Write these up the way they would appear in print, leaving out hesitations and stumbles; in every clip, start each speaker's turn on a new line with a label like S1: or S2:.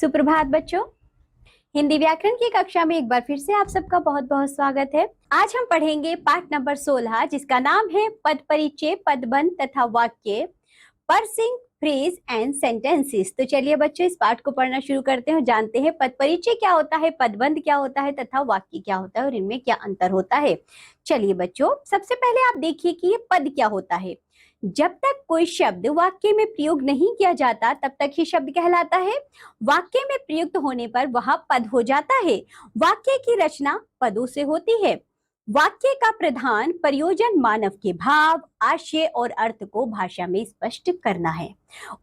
S1: सुप्रभात बच्चों। हिंदी व्याकरण की कक्षा में एक बार फिर से आप सबका बहुत बहुत स्वागत है। आज हम पढ़ेंगे पाठ नंबर 16 जिसका नाम है पद परिचय, पदबंध तथा वाक्य, पर्सिंग, फ्रेज एंड सेंटेंसेस। तो चलिए बच्चों इस पाठ को पढ़ना शुरू करते हैं और जानते हैं पद परिचय क्या होता है, पदबंध क्या होता है तथा वाक्य क्या होता है और इनमें क्या अंतर होता है। चलिए बच्चों, सबसे पहले आप देखिए कि ये पद क्या होता है। जब तक कोई शब्द वाक्य में प्रयोग नहीं किया जाता तब तक ही शब्द कहलाता है। वाक्य में प्रयुक्त होने पर वह पद हो जाता है। वाक्य की रचना पदों से होती है। वाक्य का प्रधान प्रयोजन मानव के भाव, आशय और अर्थ को भाषा में स्पष्ट करना है।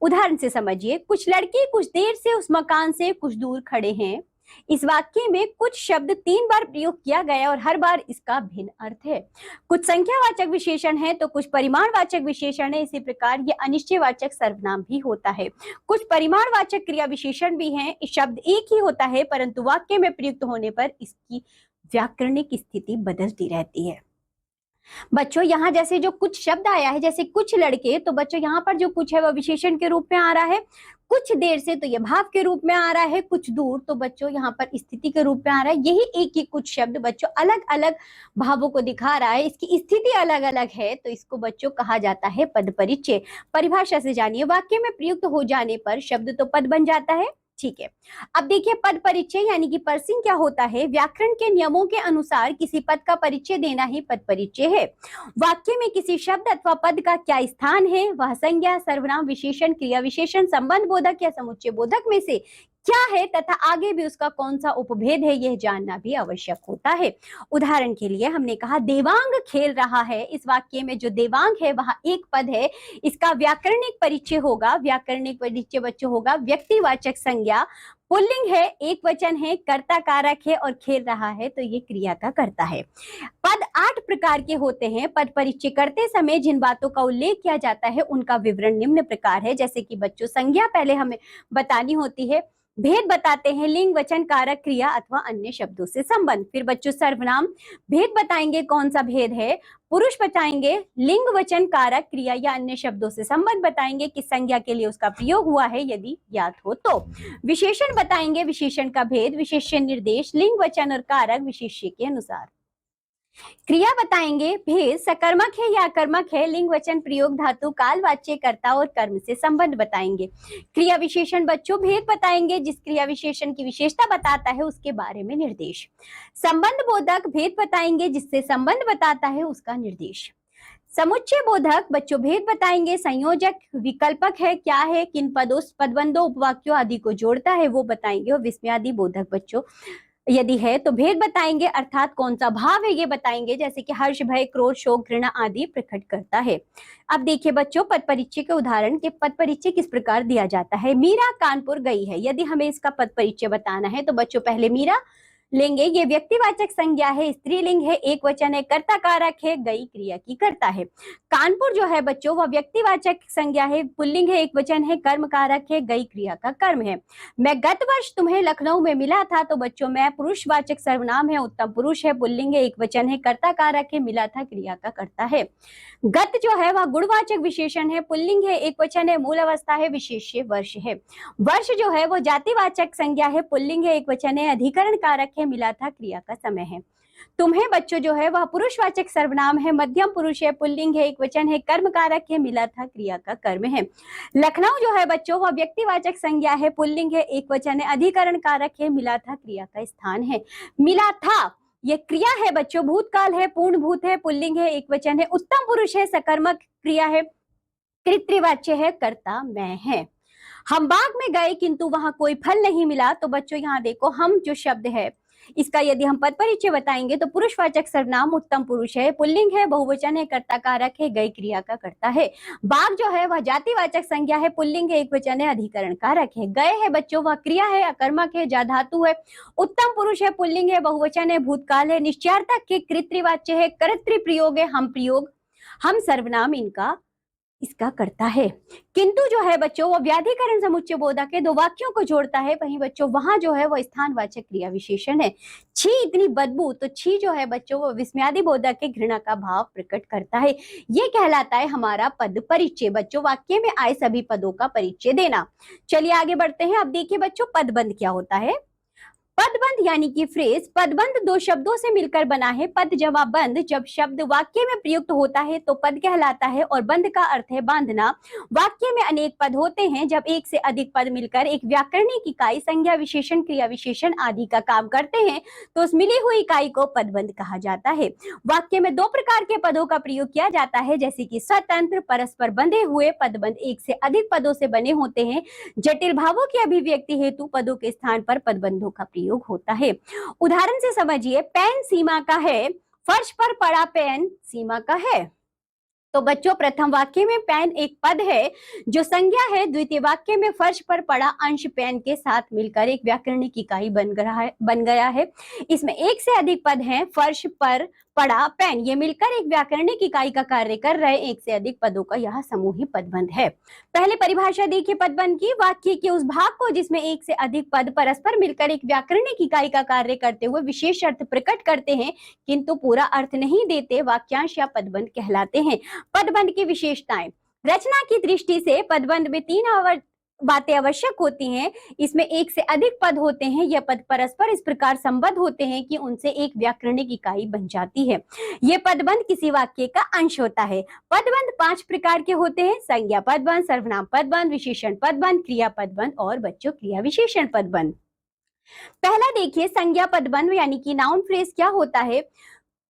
S1: उदाहरण से समझिए, कुछ लड़के कुछ देर से उस मकान से कुछ दूर खड़े हैं। इस वाक्य में कुछ शब्द 3 बार प्रयोग किया गया और हर बार इसका भिन्न अर्थ है। कुछ संख्यावाचक विशेषण है तो कुछ परिमाणवाचक विशेषण है। इसी प्रकार ये अनिश्चयवाचक सर्वनाम भी होता है। कुछ परिमाणवाचक क्रिया विशेषण भी हैं। शब्द एक ही होता है परंतु वाक्य में प्रयुक्त होने पर इसकी व्याकरणिक स्थिति बदलती रहती है। बच्चों यहाँ जैसे जो कुछ शब्द आया है, जैसे कुछ लड़के, तो बच्चों यहाँ पर जो कुछ है वह विशेषण के रूप में आ रहा है। कुछ देर से तो यह भाव के रूप में आ रहा है। कुछ दूर तो बच्चों यहाँ पर स्थिति के रूप में आ रहा है। यही एक ही कुछ शब्द बच्चों अलग अलग भावों को दिखा रहा है। इसकी स्थिति अलग अलग है तो इसको बच्चों कहा जाता है पद परिचय। परिभाषा से जानिए, वाक्य में प्रयुक्त हो जाने पर शब्द तो पद बन जाता है। ठीक है, अब देखिए पद परिचय यानी कि पर्सिंग क्या होता है। व्याकरण के नियमों के अनुसार किसी पद का परिचय देना ही पद परिचय है। वाक्य में किसी शब्द अथवा पद का क्या स्थान है, वह संज्ञा, सर्वनाम, विशेषण, क्रिया विशेषण, संबंध बोधक या समुच्चय बोधक में से क्या है तथा आगे भी उसका कौन सा उपभेद है, यह जानना भी आवश्यक होता है। उदाहरण के लिए हमने कहा देवांग खेल रहा है। इस वाक्य में जो देवांग है वह एक पद है। इसका व्याकरणिक परिचय होगा, व्याकरणिक परिचय बच्चों होगा व्यक्तिवाचक संज्ञा, पुल्लिंग है, एक वचन है, कर्ता कारक है और खेल रहा है तो ये क्रिया का कर्ता है। पद 8 प्रकार के होते हैं। पद परिचय करते समय जिन बातों का उल्लेख किया जाता है उनका विवरण निम्न प्रकार है। जैसे कि बच्चों संज्ञा पहले हमें बतानी होती है, भेद बताते हैं, लिंग, वचन, कारक, क्रिया अथवा अन्य शब्दों से संबंध। फिर बच्चों सर्वनाम, भेद बताएंगे कौन सा भेद है, पुरुष बताएंगे, लिंग, वचन, कारक, क्रिया या अन्य शब्दों से संबंध बताएंगे, किस संज्ञा के लिए उसका प्रयोग हुआ है यदि ज्ञात हो तो। विशेषण बताएंगे, विशेषण का भेद, विशेषण निर्देश, लिंग, वचन और कारक विशेष्य के अनुसार। क्रिया बताएंगे, भेद सकर्मक है या अकर्मक है, लिंग, वचन, प्रयोग, धातु, काल, वाच्य, कर्ता और कर्म से संबंध बताएंगे। क्रिया विशेषण बच्चों भेद बताएंगे, जिस क्रिया विशेषण की विशेषता बताता है उसके बारे में निर्देश। संबंध बोधक भेद बताएंगे, जिससे संबंध बताता है उसका निर्देश। समुच्चय बोधक बच्चों भेद बताएंगे, संयोजक विकल्पक है, क्या है, किन पदों, पदबंधों, उपवाक्यों आदि को जोड़ता है वो बताएंगे। और विस्मयादि बोधक बच्चों यदि है तो भेद बताएंगे, अर्थात कौन सा भाव है ये बताएंगे, जैसे कि हर्ष, भय, क्रोध, शोक, घृणा आदि प्रकट करता है। अब देखिए बच्चों पद परिचय के उदाहरण के पद परिचय किस प्रकार दिया जाता है। मीरा कानपुर गई है। यदि हमें इसका पद परिचय बताना है तो बच्चों पहले मीरा लेंगे, ये व्यक्तिवाचक संज्ञा है, स्त्रीलिंग है, एक वचन है, कर्ता कारक है, गई क्रिया की कर्ता है। कानपुर जो है बच्चों वह व्यक्तिवाचक संज्ञा है, पुल्लिंग है, एक वचन है, कर्म कारक है, गई क्रिया का कर्म है। मैं गत वर्ष तुम्हें लखनऊ में मिला था तो बच्चों मैं पुरुषवाचक सर्वनाम है, उत्तम पुरुष है, पुल्लिंग है, एक वचन है, कर्ता कारक है, मिला था क्रिया का कर्ता है। गत जो है वह गुणवाचक विशेषण है, पुल्लिंग है, एक वचन है, मूल अवस्था है, विशेष्य वर्ष है। वर्ष जो है वो जातिवाचक संज्ञा है, पुल्लिंग है, एक वचन है, अधिकरण कारक है, मिला था क्रिया का समय है। तुम्हें बच्चों जो है वह पुरुषवाचक सर्वनाम है, मध्यम पुरुष है, पुल्लिंग है, एक वचन है, कर्म कारक है, मिला था क्रिया का कर्म है। लखनऊ जो है बच्चों वह व्यक्तिवाचक संज्ञा है, पुल्लिंग है, एक वचन है, अधिकरण कारक है, मिला था क्रिया का स्थान है। मिला था ये क्रिया है बच्चों, भूतकाल है, पूर्ण भूत है, पुल्लिंग है, एक वचन है, उत्तम पुरुष है, सकर्मक क्रिया है, कृतवाच्य है, कर्ता मैं है। हम बाग में गए किंतु वहां कोई फल नहीं मिला। तो बच्चों यहाँ देखो हम जो शब्द है इसका यदि हम पद परिचय बताएंगे तो पुरुषवाचक सर्वनाम उत्तम पुरुष है, पुल्लिंग है, बहुवचन है, कर्ता कारक है, गई क्रिया का कर्ता है। बाग जो है वह जातिवाचक संज्ञा है, पुल्लिंग है, एक वचन है, अधिकरण कारक है। गए है बच्चों वह क्रिया है, अकर्मक है, जा धातु है, उत्तम पुरुष है, पुल्लिंग है, बहुवचन है, भूतकाल है, निश्चयार्थक है, कृतवाच्य है, कर्तृ प्रयोग है, हम प्रयोग, हम सर्वनाम इनका इसका करता है। किंतु जो है बच्चों वो व्याधिकरण समुच्चय बोधक के दो वाक्यों को जोड़ता है, वहीं बच्चों वहां जो है वो स्थानवाचक क्रिया विशेषण है। छी इतनी बदबू, तो छी जो है बच्चों वो विस्मयादि बोधक के घृणा का भाव प्रकट करता है। ये कहलाता है हमारा पद परिचय। बच्चों वाक्य में आए सभी पदों का परिचय देना। चलिए आगे बढ़ते हैं। अब देखिए बच्चों पदबंध क्या होता है। पदबंध यानी कि फ्रेज, पदबंध दो शब्दों से मिलकर बना है। पद जमा बंध, जब शब्द वाक्य में प्रयुक्त होता है तो पद कहलाता है और बंध का अर्थ है बांधना। वाक्य में अनेक पद होते हैं। जब एक से अधिक पद मिलकर एक व्याकरणिक इकाई, संज्ञा विशेषण, क्रिया विशेषण आदि का काम करते हैं तो उस मिली हुई इकाई को पदबंध कहा जाता है। वाक्य में दो प्रकार के पदों का प्रयोग किया जाता है, जैसे कि स्वतंत्र परस्पर बंधे हुए पदबंध एक से अधिक पदों से बने होते हैं। जटिल भावों की अभिव्यक्ति हेतु पदों के स्थान पर पदबंधों का प्रयोग होता है। उदाहरण से समझिए, पेन सीमा का है, फर्श पर पड़ा पेन सीमा का है। तो बच्चों प्रथम वाक्य में पेन एक पद है जो संज्ञा है। द्वितीय वाक्य में फर्श पर पड़ा अंश पेन के साथ मिलकर एक व्याकरणिक इकाई बन गया है। इसमें एक से अधिक पद हैं। फर्श पर पड़ा पेन, ये मिलकर एक व्याकरणिक इकाई का कार्य कर रहे एक से अधिक पदों का यह समूही पदबंध है। पहले परिभाषा देखिए पदबंध की। वाक्य के उस भाग को जिसमें एक से अधिक पद परस्पर मिलकर एक व्याकरणिक इकाई का कार्य करते हुए विशेष अर्थ प्रकट करते हैं किंतु पूरा अर्थ नहीं देते, वाक्यांश या पदबंध कहलाते हैं। पदबंध की विशेषताएं। रचना की दृष्टि से पदबंध में तीन बातें आवश्यक होती हैं। इसमें एक से अधिक पद होते हैं। यह पद परस्पर इस प्रकार संबद्ध होते हैं कि उनसे एक व्याकरणिक इकाई बन जाती है। यह पदबंध किसी वाक्य का अंश होता है। पदबंध 5 प्रकार के होते हैं: संज्ञा पदबंध, सर्वनाम पदबंध, विशेषण पदबंध, क्रिया पदबंध और बच्चों क्रिया विशेषण पदबंध। पहला देखिए संज्ञा पदबंध यानी कि नाउन फ्रेज क्या होता है।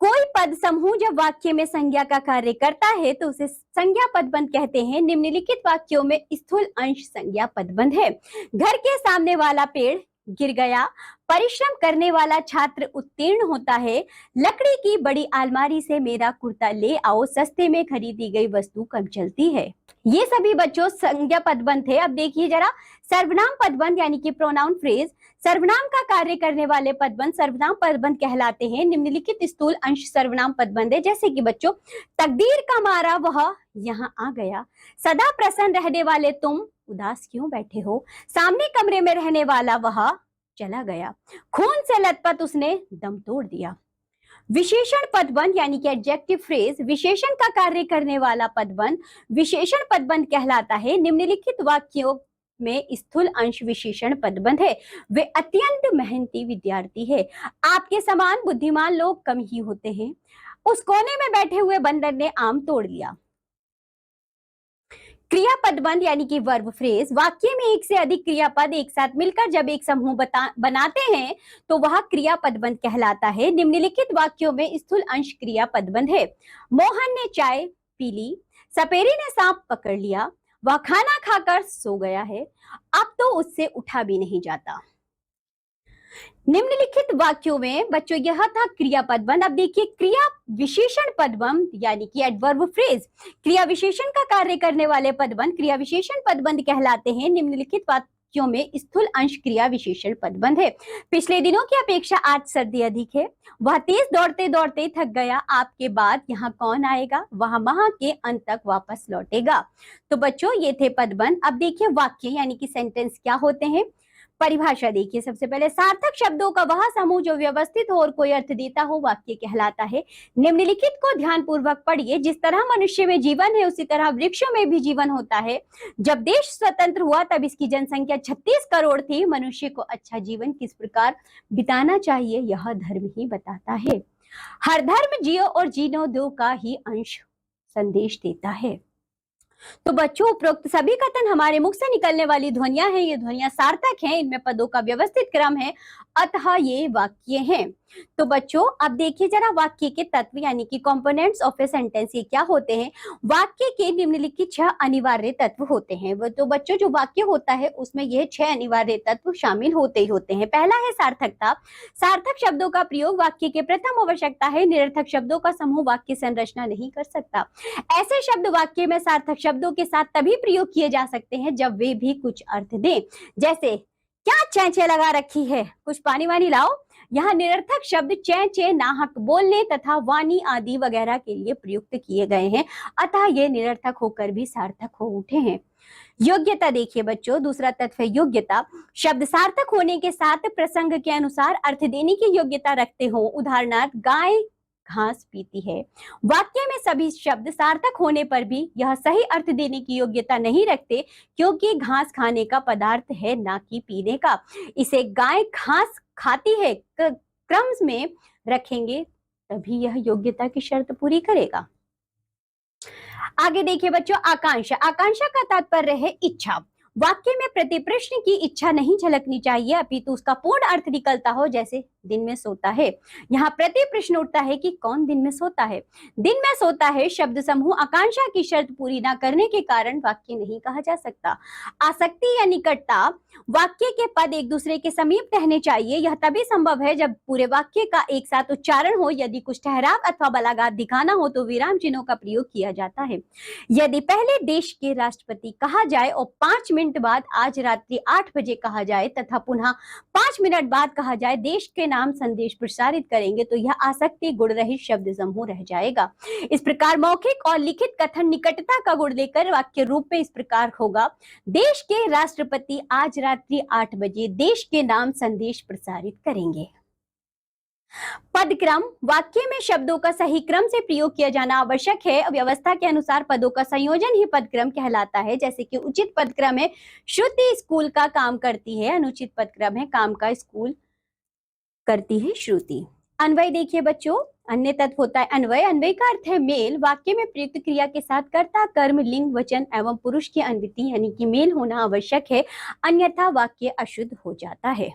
S1: कोई पद समूह जब वाक्य में संज्ञा का कार्य करता है तो उसे संज्ञा पदबंध कहते हैं। निम्नलिखित वाक्यों में स्थूल अंश संज्ञा पदबंध है। घर के सामने वाला पेड़ गिर गया, परिश्रम करने वाला छात्र उत्तीर्ण होता है, लकड़ी की बड़ी अलमारी से मेरा कुर्ता ले आओ, सस्ते में खरीदी गई वस्तु कम चलती है। ये सभी बच्चों संज्ञा पदबंध थे। अब देखिए जरा सर्वनाम पदबंध यानी कि प्रोनाउन फ्रेज। सर्वनाम का कार्य करने वाले पदबंध सर्वनाम पदबंध कहलाते हैं। निम्नलिखित स्थूल अंश सर्वनाम पदबंध है, जैसे कि बच्चों तकदीर का मारा वह यहाँ आ गया, सदा प्रसन्न रहने वाले तुम उदास क्यों बैठे हो, सामने कमरे में रहने वाला वह चला गया, खून से लथपथ उसने दम तोड़ दिया। विशेषण पदबंध यानी कि एडजेक्टिव फ्रेज, विशेषण का कार्य करने वाला पदबंध विशेषण पदबंध कहलाता है। निम्नलिखित वाक्यों में स्थूल अंश विशेषण पदबंध है। वे अत्यंत मेहनती विद्यार्थी है, आपके समान बुद्धिमान लोग कम ही होते हैं, उस कोने में बैठे हुए बंदर ने आम तोड़ लिया। क्रिया पदबंध यानी कि वर्ब फ्रेज, वाक्य में एक से अधिक क्रियापद एक साथ मिलकर जब एक समूह बनाते हैं तो वह क्रिया पदबंध कहलाता है। निम्नलिखित वाक्यों में स्थूल अंश क्रिया पदबंध है। मोहन ने चाय पी ली, सपेरी ने सांप पकड़ लिया, वह खाना खाकर सो गया है, अब तो उससे उठा भी नहीं जाता। निम्नलिखित वाक्यों में बच्चों यह था क्रिया पदबंध। अब देखिए क्रिया विशेषण पदबंध यानी कि एडवर्ब फ्रेज, क्रिया विशेषण का कार्य करने वाले पदबंध क्रिया विशेषण पदबंध कहलाते हैं। निम्नलिखित वाक्यों में स्थूल अंश क्रिया विशेषण पदबंध है। पिछले दिनों की अपेक्षा आज सर्दी अधिक है, वह तेज दौड़ते दौड़ते थक गया, आपके बाद यहाँ कौन आएगा, वह माह के अंत तक वापस लौटेगा। तो बच्चों ये थे पदबंध। अब देखिए वाक्य यानी कि सेंटेंस क्या होते हैं। परिभाषा देखिए, सबसे पहले सार्थक शब्दों का वह समूह जो व्यवस्थित हो और कोई अर्थ देता हो वाक्य कहलाता है। निम्नलिखित को ध्यानपूर्वक पढ़िए। जिस तरह मनुष्य में जीवन है उसी तरह वृक्षों में भी जीवन होता है। जब देश स्वतंत्र हुआ तब इसकी जनसंख्या 36 करोड़ थी। मनुष्य को अच्छा जीवन किस प्रकार बिताना चाहिए यह धर्म ही बताता है। हर धर्म जियो और जीनो दो का ही अंश संदेश देता है। तो बच्चों उपरोक्त सभी कथन हमारे मुख से निकलने वाली ध्वनियां हैं। ये ध्वनियां सार्थक हैं, इनमें पदों का व्यवस्थित क्रम है, अतः ये वाक्य हैं। तो बच्चों अब देखिए जरा वाक्य के तत्व यानी कि कंपोनेंट्स ऑफ ए सेंटेंस ये क्या होते हैं। वाक्य के निम्नलिखित 6 अनिवार्य तत्व होते हैं। वो तो बच्चों जो वाक्य होता है उसमें यह 6 अनिवार्य तत्व शामिल होते ही होते हैं। पहला है सार्थकता। सार्थक शब्दों का प्रयोग वाक्य के प्रथम आवश्यकता है। निरर्थक शब्दों का समूह वाक्य संरचना नहीं कर सकता। ऐसे शब्द वाक्य में सार्थक शब्दों के साथ तभी प्रयोग किए जा सकते हैं जब वे भी कुछ अर्थ दें। जैसे क्या चैंचे लगा रखी है, कुछ पानी वानी लाओ, यहाँ निरर्थक शब्द चे चे, नाहक बोलने तथा वाणी आदि वगैरह के लिए प्रयुक्त किए गए हैं, अतः ये निरर्थक होकर भी सार्थक हो उठे हैं। योग्यता देखिए बच्चों, दूसरा तत्व है योग्यता। शब्द सार्थक होने के साथ प्रसंग के अनुसार अर्थ देने की योग्यता रखते हो। उदाहरणार्थ गाय घास पीती है। वाक्य में सभी शब्द सार्थक होने पर भी यह सही अर्थ देने की योग्यता नहीं रखते, क्योंकि घास खाने का पदार्थ है, ना कि पीने का। इसे गाय घास खाती है क्रम में रखेंगे तभी यह योग्यता की शर्त पूरी करेगा। आगे देखिए बच्चों, आकांक्षा। आकांक्षा का तात्पर्य है इच्छा। वाक्य में प्रतिप्रश्न की इच्छा नहीं झलकनी चाहिए, अपितु उसका पूर्ण अर्थ निकलता हो, जैसे दिन में सोता है। यहाँ प्रति प्रश्न उठता है कि कौन दिन में सोता है। दिन में सोता है शब्द समूह आकांक्षा की शर्त पूरी न करने के कारण वाक्य नहीं कहा जा सकता। आसक्ति या निकटता, वाक्य के पद एक दूसरे के समीप रहने चाहिए। यह तभी संभव है जब पूरे वाक्य का एक साथ उच्चारण हो। यदि कुछ ठहराव अथवा बलाघात दिखाना हो तो विराम चिन्हों का प्रयोग किया जाता है। यदि पहले देश के राष्ट्रपति कहा जाए और 5 मिनट बाद आज रात्रि 8 बजे कहा जाए तथा पुनः 5 मिनट बाद कहा जाए देश के नाम संदेश प्रसारित करेंगे, तो यह आसक्ति गुण रहित शब्द समूह रह जाएगा। इस प्रकार मौखिक और लिखित कथन निकटता का गुण लेकर वाक्य रूप में इस प्रकार होगा, देश के राष्ट्रपति आज रात्रि 8 बजे देश के नाम संदेश प्रसारित करेंगे। पदक्रम, वाक्य में शब्दों का सही क्रम से प्रयोग किया जाना आवश्यक है। व्यवस्था के अनुसार पदों का संयोजन ही पदक्रम कहलाता है। जैसे कि उचित पदक्रम है श्रुति स्कूल का काम करती है, अनुचित पदक्रम है काम का स्कूल करती है श्रुति। अन्वय देखिए बच्चों, अन्य तत्व होता है अन्वय। अन्वय का अर्थ है मेल। वाक्य में प्रयुक्त क्रिया के साथ कर्ता, कर्म, लिंग, वचन एवं पुरुष की अन्विति यानी कि मेल होना आवश्यक है, अन्यथा वाक्य अशुद्ध हो जाता है।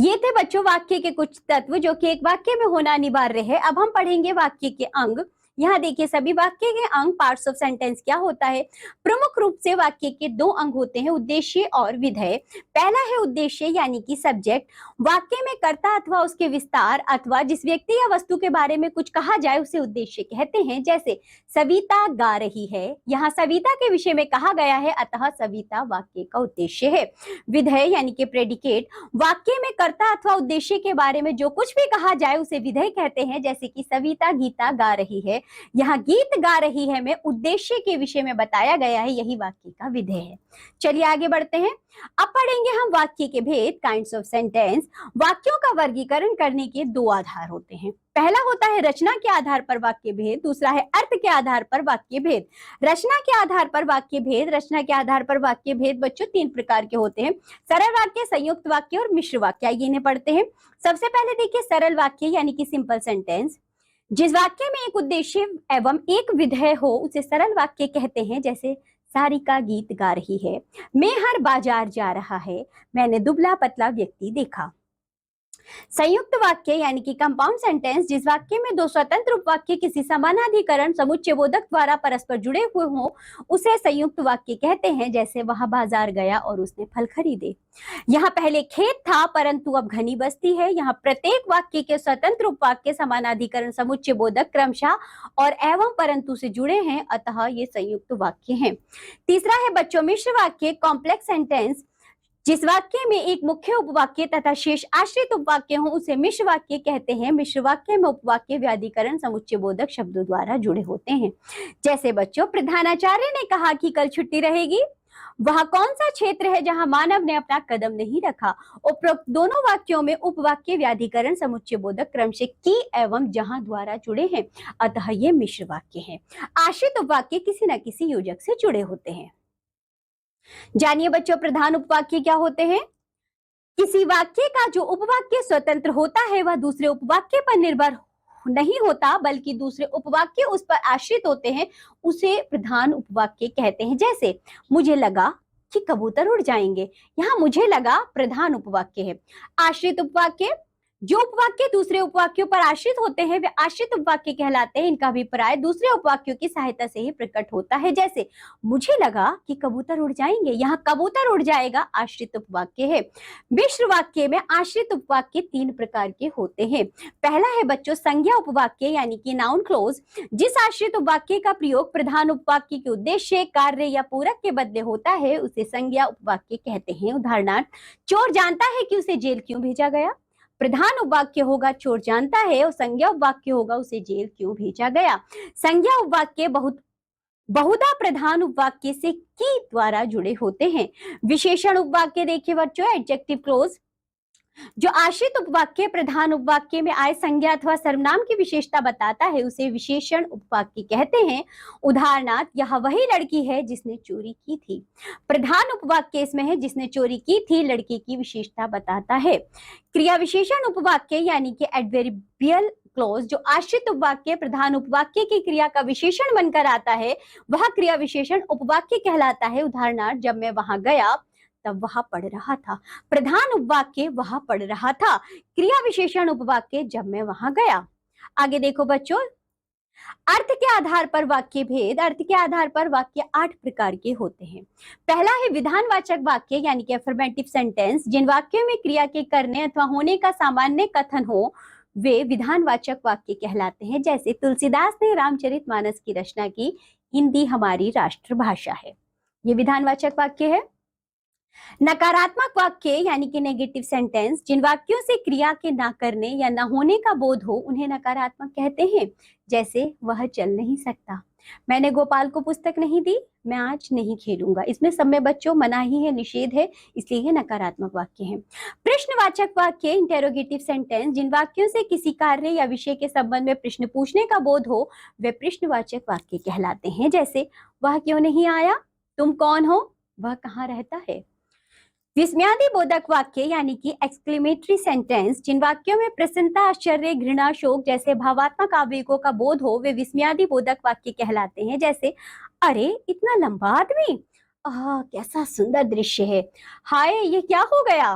S1: ये थे बच्चों वाक्य के कुछ तत्व जो कि एक वाक्य में होना अनिवार्य है। अब हम पढ़ेंगे वाक्य के अंग। यहाँ देखिए सभी वाक्य के अंग, पार्ट्स ऑफ सेंटेंस क्या होता है। प्रमुख रूप से वाक्य के 2 अंग होते हैं, उद्देश्य और विधेय। पहला है उद्देश्य यानी कि सब्जेक्ट। वाक्य में कर्ता अथवा उसके विस्तार अथवा जिस व्यक्ति या वस्तु के बारे में कुछ कहा जाए उसे उद्देश्य कहते हैं। जैसे सविता गा रही है, यहाँ सविता के विषय में कहा गया है, अतः सविता वाक्य का उद्देश्य है। विधेय यानी कि प्रेडिकेट, वाक्य में कर्ता अथवा उद्देश्य के बारे में जो कुछ भी कहा जाए उसे विधेय कहते हैं। जैसे कि सविता गीता गा रही है, यहाँ गीत गा रही है में उद्देश्य के विषय में बताया गया है, यही वाक्य का विधेय है। चलिए आगे बढ़ते हैं। अब पढ़ेंगे हम वाक्य के भेद, काइंड्स ऑफ सेंटेंस। वाक्यों का वर्गीकरण करने के 2 आधार होते हैं। पहला होता है रचना के आधार पर वाक्य भेद, दूसरा है अर्थ के आधार पर वाक्य भेद। रचना के आधार पर वाक्य भेद, रचना के आधार पर वाक्य भेद बच्चों 3 प्रकार के होते हैं, सरल वाक्य, संयुक्त वाक्य और मिश्र वाक्य। आइए इन्हें पढ़ते हैं। सबसे पहले देखिए सरल वाक्य यानी कि सिंपल सेंटेंस। जिस वाक्य में एक उद्देश्य एवं एक विधेय हो उसे सरल वाक्य कहते हैं। जैसे सारिका गीत गा रही है, मेहर बाजार जा रहा है, मैंने दुबला पतला व्यक्ति देखा। संयुक्त वाक्य यानी कि कंपाउंड सेंटेंस, जिस वाक्य में 2 स्वतंत्र उपवाक्य किसी समानाधिकरण समुच्चयबोधक द्वारा परस्पर जुड़े हुए हों उसे संयुक्त वाक्य कहते हैं। जैसे वह बाजार गया और उसने फल खरीदे। यहाँ पहले खेत था परंतु अब घनी बस्ती है। यहाँ प्रत्येक वाक्य के स्वतंत्र उपवाक्य समानाधिकरण समुच्चयबोधक क्रमशः और एवं परंतु से जुड़े हैं, अतः ये संयुक्त वाक्य हैं। तीसरा है बच्चों मिश्र वाक्य, कॉम्प्लेक्स सेंटेंस। जिस वाक्य में एक मुख्य उपवाक्य तथा शेष आश्रित उपवाक्य हो उसे मिश्र वाक्य कहते हैं। मिश्र वाक्य में उपवाक्य व्याधिकरण समुच्चयबोधक शब्दों द्वारा जुड़े होते हैं। जैसे बच्चों प्रधानाचार्य ने कहा कि कल छुट्टी रहेगी। वह कौन सा क्षेत्र है जहां मानव ने अपना कदम नहीं रखा। उपरोक्त दोनों वाक्यों में उपवाक्य व्याधिकरण समुच्चयबोधक क्रम से की एवं जहां द्वारा जुड़े हैं, अतः ये मिश्र वाक्य हैं। आश्रित उपवाक्य किसी न किसी योजक से जुड़े होते हैं। जानिए बच्चों प्रधान उपवाक्य क्या होते हैं। किसी वाक्य का जो उपवाक्य स्वतंत्र होता है वह दूसरे उपवाक्य पर निर्भर नहीं होता बल्कि दूसरे उपवाक्य उस पर आश्रित होते हैं, उसे प्रधान उपवाक्य कहते हैं। जैसे मुझे लगा कि कबूतर उड़ जाएंगे, यहाँ मुझे लगा प्रधान उपवाक्य है। आश्रित उपवाक्य, जो उपवाक्य दूसरे उपवाक्यों पर आश्रित होते हैं वे आश्रित उपवाक्य कहलाते हैं। इनका अभिप्राय दूसरे उपवाक्यों की सहायता से ही प्रकट होता है। जैसे मुझे लगा कि कबूतर उड़ जाएंगे, यहाँ कबूतर उड़ जाएगा आश्रित उपवाक्य है। मिश्र वाक्य में आश्रित उपवाक्य 3 प्रकार के होते हैं। पहला है बच्चों संज्ञा उपवाक्य यानी कि नाउन क्लोज। जिस आश्रित उपवाक्य का प्रयोग प्रधान उपवाक्य के उद्देश्य, कार्य या पूरक के बदले होता है उसे संज्ञा उपवाक्य कहते हैं। उदाहरणार्थ चोर जानता है कि उसे जेल क्यों भेजा गया। प्रधान उपवाक्य होगा चोर जानता है, और संज्ञा उपवाक्य होगा उसे जेल क्यों भेजा गया। संज्ञा उपवाक्य बहुधा प्रधान उपवाक्य से की द्वारा जुड़े होते हैं। विशेषण उपवाक्य देखिए बच्चों, एडजेक्टिव क्लोज जो आश्रित उपवाक्य प्रधान उपवाक्य में आए संज्ञा अथवा सर्वनाम की विशेषता बताता है उसे विशेषण उपवाक्य कहते हैं। उदाहरणार्थ, यह वही लड़की है जिसने चोरी की थी। प्रधान उपवाक्य इसमें है जिसने चोरी की थी, लड़की की विशेषता बताता है। क्रिया विशेषण उपवाक्य यानी कि एडवर्बियल क्लोज जो आश्रित उपवाक्य प्रधान उपवाक्य की क्रिया का विशेषण बनकर आता है वह क्रिया विशेषण उपवाक्य कहलाता है। उदाहरणार्थ, जब मैं वहां गया तब वह पढ़ रहा था। प्रधान उपवाक्य वह पढ़ रहा था, क्रिया विशेषण उपवाक्य जब मैं वहां गया। आगे देखो बच्चों, अर्थ के आधार पर वाक्य भेद। अर्थ के आधार पर वाक्य 8 प्रकार के होते हैं। पहला है विधानवाचक वाक्य यानी कि अफर्मेटिव सेंटेंस। जिन वाक्यों में क्रिया के करने अथवा होने का सामान्य कथन हो वे विधानवाचक वाक्य कहलाते हैं। जैसे तुलसीदास ने रामचरितमानस की रचना की, हिंदी हमारी राष्ट्रभाषा है, ये विधानवाचक वाक्य है। नकारात्मक वाक्य यानी कि नेगेटिव सेंटेंस। जिन वाक्यों से क्रिया के ना करने या ना होने का बोध हो उन्हें नकारात्मक कहते हैं। जैसे वह चल नहीं सकता, मैंने गोपाल को पुस्तक नहीं दी, मैं आज नहीं खेलूंगा। इसमें सब में बच्चों मनाही है, निषेध है, इसलिए ये नकारात्मक वाक्य है। प्रश्नवाचक वाक्य इंटेरोगेटिव सेंटेंस। जिन वाक्यों से किसी कार्य या विषय के संबंध में प्रश्न पूछने का बोध हो वे प्रश्नवाचक वाक्य कहलाते हैं। जैसे वह क्यों नहीं आया, तुम कौन हो, वह कहाँ रहता है। विस्मयादि बोधक वाक्य यानी कि एक्सक्लेमेटरी सेंटेंस। जिन वाक्यों में प्रसन्नता, आश्चर्य, घृणा, शोक जैसे भावात्मक आवेगों का बोध हो वे विस्मयादि बोधक वाक्य कहलाते हैं। जैसे अरे इतना लंबा आदमी, कैसा सुंदर दृश्य है, हाय ये क्या हो गया।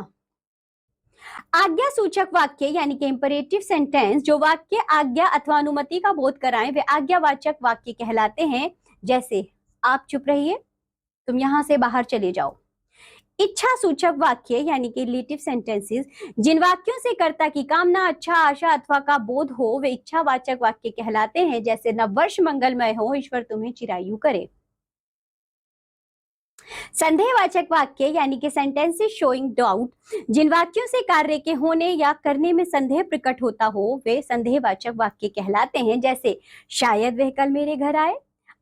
S1: आज्ञा सूचक वाक्य यानी कि इंपरेटिव सेंटेंस। जो वाक्य आज्ञा अथवा अनुमति का बोध कराएं वे आज्ञावाचक वाक्य कहलाते हैं। जैसे आप चुप रहिए, तुम यहां से बाहर चले जाओ। इच्छा सूचक वाक्य यानी कि रिलेटिव सेंटेंसेस। जिन वाक्यों से कर्ता की कामना, अच्छा, आशा अथवा का बोध हो वे इच्छावाचक वाक्य कहलाते हैं। जैसे नववर्ष मंगलमय हो, ईश्वर तुम्हें चिरायु करे। संदेहवाचक वाक्य यानी कि सेंटेंसेस शोइंग डाउट। जिन वाक्यों से कार्य के होने या करने में संदेह प्रकट होता हो वे संदेहवाचक वाक्य कहलाते हैं। जैसे शायद वह कल मेरे घर आए,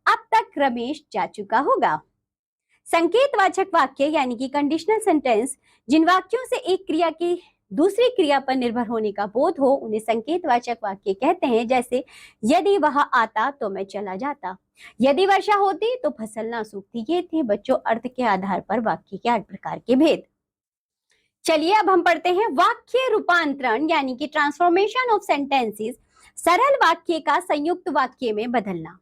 S1: अब तक रमेश जा चुका होगा। संकेतवाचक वाक्य यानी कि कंडीशनल सेंटेंस। जिन वाक्यों से एक क्रिया की दूसरी क्रिया पर निर्भर होने का बोध हो उन्हें संकेतवाचक वाक्य कहते हैं। जैसे यदि वह आता तो मैं चला जाता, यदि वर्षा होती तो फसल ना सूखती। ये थे बच्चों अर्थ के आधार पर वाक्य के 8 प्रकार के भेद। चलिए अब हम पढ़ते हैं वाक्य रूपांतरण यानी कि ट्रांसफॉर्मेशन ऑफ सेंटेंसेस। सरल वाक्य का संयुक्त वाक्य में बदलना।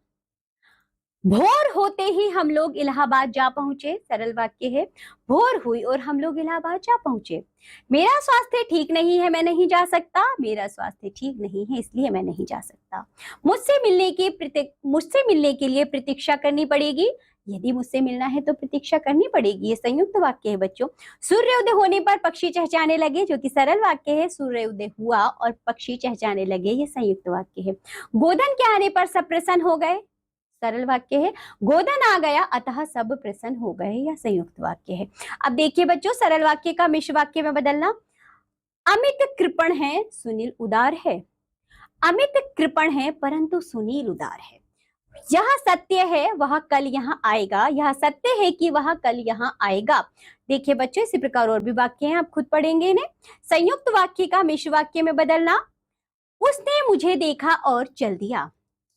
S1: भोर होते ही हम लोग इलाहाबाद जा पहुंचे, सरल वाक्य है। भोर हुई और हम लोग इलाहाबाद जा पहुंचे। मेरा स्वास्थ्य ठीक नहीं है, मैं नहीं जा सकता, मेरा स्वास्थ्य ठीक नहीं है इसलिए मैं नहीं जा सकता। मुझसे मिलने के लिए प्रतीक्षा करनी पड़ेगी, यदि मुझसे मिलना है तो प्रतीक्षा करनी पड़ेगी। ये संयुक्त वाक्य है बच्चों। सूर्योदय होने पर पक्षी चहचहाने लगे, जो कि सरल वाक्य है। सूर्योदय हुआ और पक्षी चहचहाने लगे, ये संयुक्त वाक्य है। गोधन के आने पर सब प्रसन्न हो गए, सरल वाक्य है। गोधन आ गया अतः सब प्रसन्न हो गए, या संयुक्त वाक्य है। अब देखिए बच्चों सरल वाक्य का मिश्र वाक्य में बदलना। अमित कृपण है, सुनील उदार है। अमित कृपण है परंतु सुनील उदार है। यह सत्य है वह कल यहाँ आएगा, यह सत्य है कि वह कल यहाँ आएगा। देखिए बच्चों इसी प्रकार और भी वाक्य हैं, आप खुद पढ़ेंगे इन्हें। संयुक्त वाक्य का मिश्र वाक्य में बदलना। उसने मुझे देखा और चल दिया,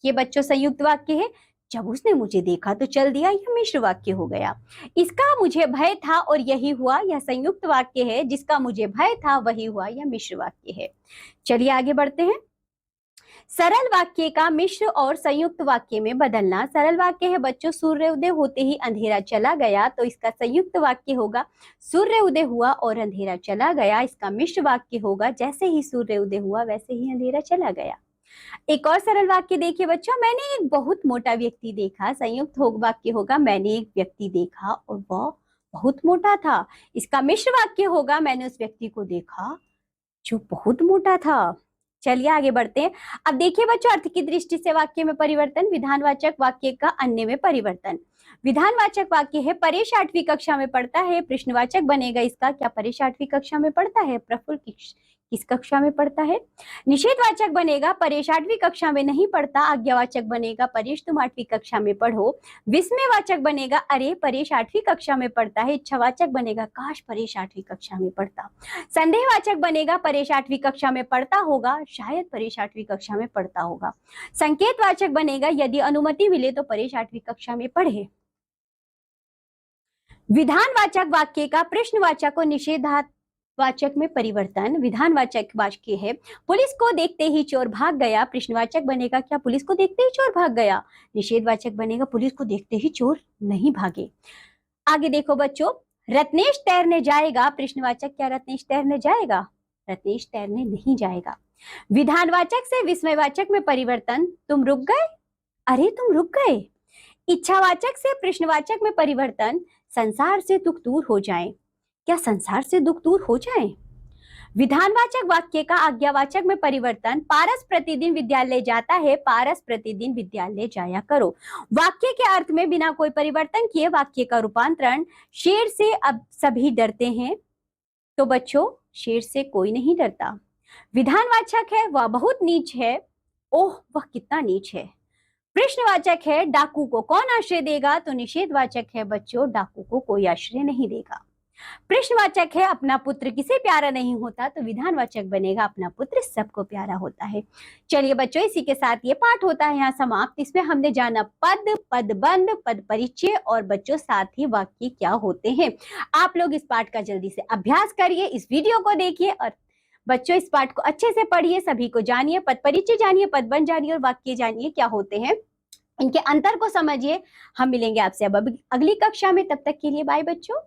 S1: ये बच्चों संयुक्त वाक्य है। जब उसने मुझे देखा तो चल दिया, यह मिश्र वाक्य हो गया। इसका मुझे भय था और यही हुआ, यह संयुक्त वाक्य है। जिसका मुझे भय था वही हुआ, यह मिश्र वाक्य है। चलिए आगे बढ़ते हैं। सरल वाक्य का मिश्र और संयुक्त वाक्य में बदलना। सरल वाक्य है बच्चों सूर्योदय होते ही अंधेरा चला गया, तो इसका संयुक्त वाक्य होगा सूर्योदय हुआ और अंधेरा चला गया। इसका मिश्र वाक्य होगा जैसे ही सूर्योदय हुआ वैसे ही अंधेरा चला गया। एक और सरल वाक्य देखिए बच्चों, मैंने एक बहुत मोटा व्यक्ति देखा। संयुक्त वाक्य होगा मैंने एक व्यक्ति देखा और वह बहुत मोटा था। इसका मिश्र वाक्य होगा मैंने उस व्यक्ति को देखा जो बहुत मोटा था। चलिए आगे बढ़ते हैं। अब देखिए बच्चों अर्थ की दृष्टि से वाक्य में परिवर्तन। विधानवाचक वाक्य का अन्य में परिवर्तन। विधानवाचक वाक्य है परेश 8वीं कक्षा में पढ़ता है, प्रश्नवाचक बनेगा इसका क्या परेश 8वीं कक्षा में पढ़ता है। प्रफुल्ल किस कक्षा में पढ़ता है। निषेधवाचक बनेगा परेश 8वीं कक्षा में नहीं पढ़ता। आज्ञावाचक बनेगा परेश तुम 8वीं कक्षा में पढ़ो। विस्मयवाचक बनेगा अरे परेश 8वीं कक्षा में पढ़ता है। इच्छावाचक बनेगा काश परेश 8वीं कक्षा में पढ़ता। संदेहवाचक बनेगा परेश 8वीं कक्षा में पढ़ता होगा, शायद परेश 8वीं कक्षा में पढ़ता होगा। संकेतवाचक बनेगा यदि अनुमति मिले तो परेश 8वीं कक्षा में पढ़े। विधानवाचक वाक्य का प्रश्नवाचक और निषेधावाचक में परिवर्तन। विधानवाचक वाक्य है पुलिस को देखते ही चोर भाग गया। प्रश्नवाचक बनेगा क्या पुलिस को देखते ही चोर भाग गया। निषेधवाचक बनेगा पुलिस को देखते ही चोर नहीं भागे। आगे देखो बच्चों, रत्नेश तैरने जाएगा। प्रश्नवाचक क्या रत्नेश तैरने जाएगा। रत्नेश तैरने नहीं जाएगा। विधानवाचक से विस्मयवाचक में परिवर्तन। तुम रुक गए, अरे तुम रुक गए। इच्छावाचक से प्रश्नवाचक में परिवर्तन। संसार से दुख दूर हो जाए, क्या संसार से दुख दूर हो जाए। विधानवाचक वाक्य का आज्ञावाचक में परिवर्तन। पारस प्रतिदिन विद्यालय जाता है, पारस प्रतिदिन विद्यालय जाया करो। वाक्य के अर्थ में बिना कोई परिवर्तन किए वाक्य का रूपांतरण। शेर से अब सभी डरते हैं, तो बच्चों शेर से कोई नहीं डरता। विधानवाचक है वह बहुत नीच है, ओह वह कितना नीच है। प्रश्नवाचक है डाकू को कौन आश्रय देगा, तो निषेधवाचक है बच्चों डाकू को कोई आश्रय नहीं देगा। प्रश्नवाचक है अपना पुत्र किसे प्यारा नहीं होता, तो विधानवाचक बनेगा अपना पुत्र सबको प्यारा होता है। चलिए बच्चों, इसी के साथ ये पाठ होता है यहाँ समाप्त। इसमें हमने जाना पद, पदबंध, पद परिचय और बच्चों साथ ही वाक्य क्या होते हैं। आप लोग इस पाठ का जल्दी से अभ्यास करिए, इस वीडियो को देखिए और बच्चों इस पाठ को अच्छे से पढ़िए, सभी को जानिए, पद परिचय जानिए, पदबंध जानिए और वाक्य जानिए क्या होते हैं, इनके अंतर को समझिए। हम मिलेंगे आपसे अब अगली कक्षा में, तब तक के लिए बाय बच्चों।